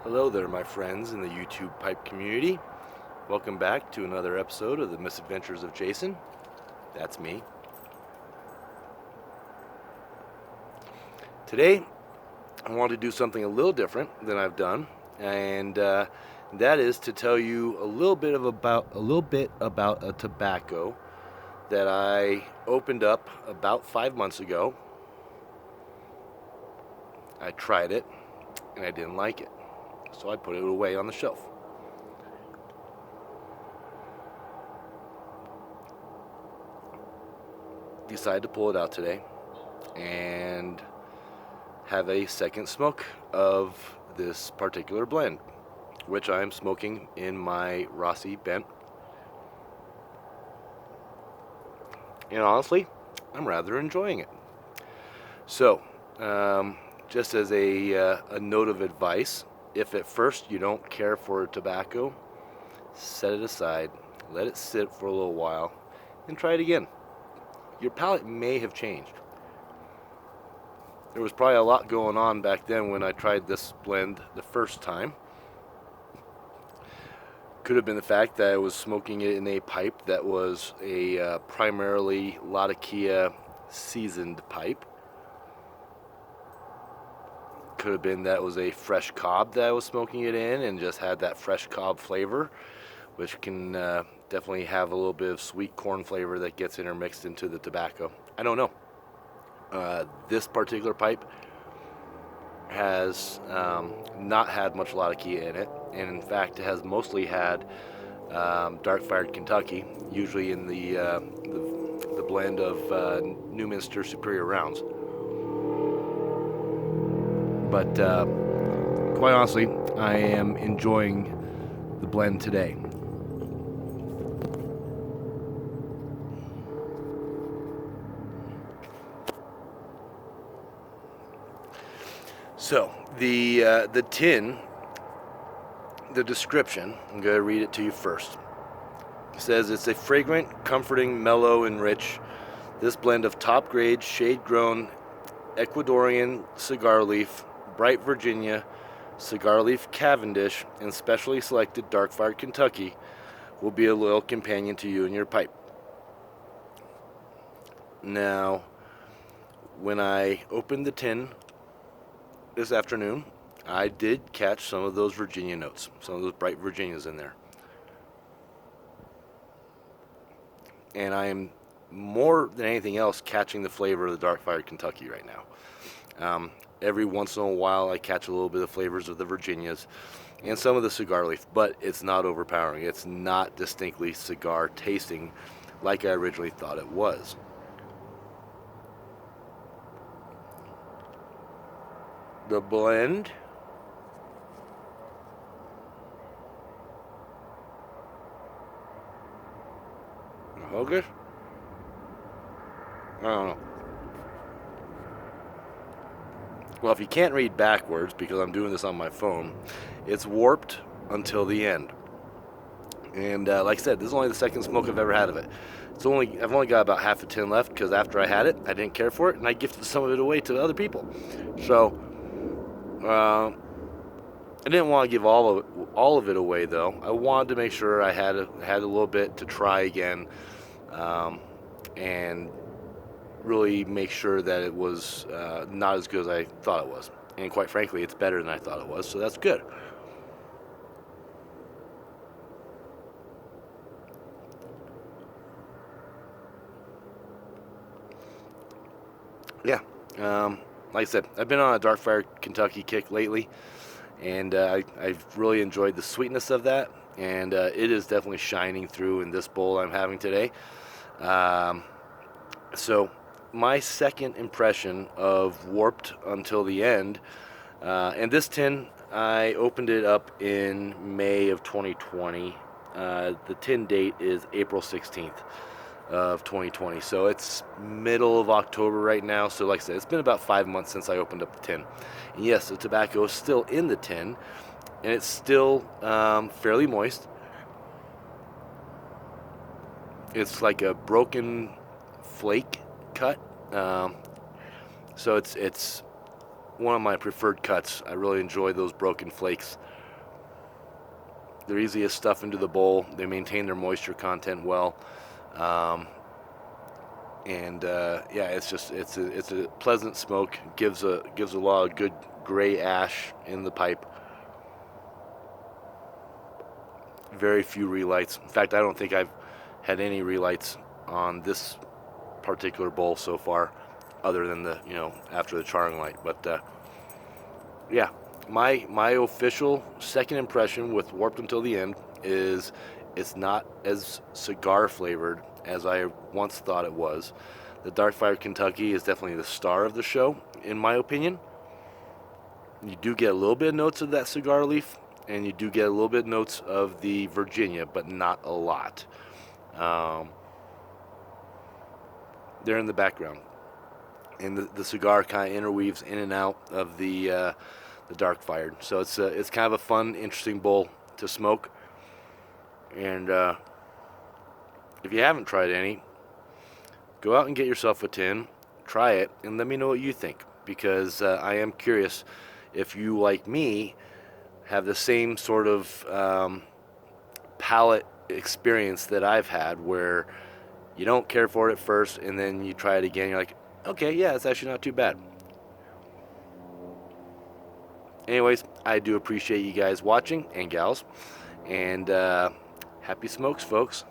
Hello there, my friends in the YouTube pipe community. Welcome back to another episode of the Misadventures of Jason. That's me. Today, I want to do something a little different than I've done, and that is to tell you a little bit about a tobacco that I opened up about 5 months ago. I tried it, and I didn't like it, so I put it away on the shelf. Decided to pull it out today and have a second smoke of this particular blend, which I am smoking in my Rossi Bent. And honestly, I'm rather enjoying it. So, just as a note of advice, if at first you don't care for tobacco, set it aside, let it sit for a little while, and try it again. Your palate may have changed. There was probably a lot going on back then when I tried this blend the first time. Could have been the fact that I was smoking it in a pipe that was a primarily Latakia seasoned pipe. Could have been that it was a fresh cob that I was smoking it in and just had that fresh cob flavor, which can definitely have a little bit of sweet corn flavor that gets intermixed into the tobacco. I don't know. This particular pipe has not had much Latakia in it, and in fact it has mostly had dark fired Kentucky, usually in the blend of Newminster Superior rounds. But quite honestly, I am enjoying the blend today. So the tin, the description, I'm going to read it to you first. It says it's a fragrant, comforting, mellow, and rich. This blend of top-grade, shade-grown Ecuadorian cigar leaf, bright Virginia, cigar leaf Cavendish, and specially selected dark-fired Kentucky will be a loyal companion to you and your pipe. Now, when I opened the tin this afternoon, I did catch some of those Virginia notes, some of those bright Virginias in there. And I am more than anything else catching the flavor of the dark fired Kentucky right now. Every once in a while I catch a little bit of flavors of the Virginias and some of the cigar leaf, but it's not overpowering. It's not distinctly cigar tasting like I originally thought it was. The blend focus? I don't know. Well, if you can't read backwards, because I'm doing this on my phone, it's warped until the end. And like I said, this is only the second smoke I've ever had of it. I've only got about half a tin left, because after I had it, I didn't care for it, and I gifted some of it away to other people. So, I didn't want to give all of it away, though. I wanted to make sure I had a little bit to try again, and really make sure that it was not as good as I thought it was. And quite frankly, it's better than I thought it was, so that's good. Yeah, like I said, I've been on a dark fire Kentucky kick lately, and I've really enjoyed the sweetness of that, and it is definitely shining through in this bowl I'm having today. So my second impression of Warped Until the End, and this tin, I opened it up in May of 2020. The tin date is April 16th of 2020, so it's middle of October right now. So like I said, it's been about 5 months since I opened up the tin. And yes, the tobacco is still in the tin, and it's still fairly moist. It's like a broken flake cut, so it's one of my preferred cuts. I really enjoy those broken flakes. They're easy to stuff into the bowl. They maintain their moisture content well. Yeah, it's a pleasant smoke. Gives a lot of good gray ash in the pipe. Very few relights. In fact, I don't think I've had any relights on this particular bowl so far, other than the after the charring light. But yeah, my official second impression with Warped Until the End is it's not as cigar flavored as I once thought it was. The Darkfire Kentucky is definitely the star of the show, in my opinion. You do get a little bit of notes of that cigar leaf, and you do get a little bit of notes of the Virginia, but not a lot. They're in the background, and the cigar kind of interweaves in and out of the Darkfire. So it's kind of a fun, interesting bowl to smoke. And if you haven't tried any, go out and get yourself a tin, try it, and let me know what you think, because I am curious if you, like me, have the same sort of palate experience that I've had, where you don't care for it at first, and then you try it again, you're like, okay, yeah, it's actually not too bad. Anyways, I do appreciate you guys watching, and gals, and happy smokes, folks.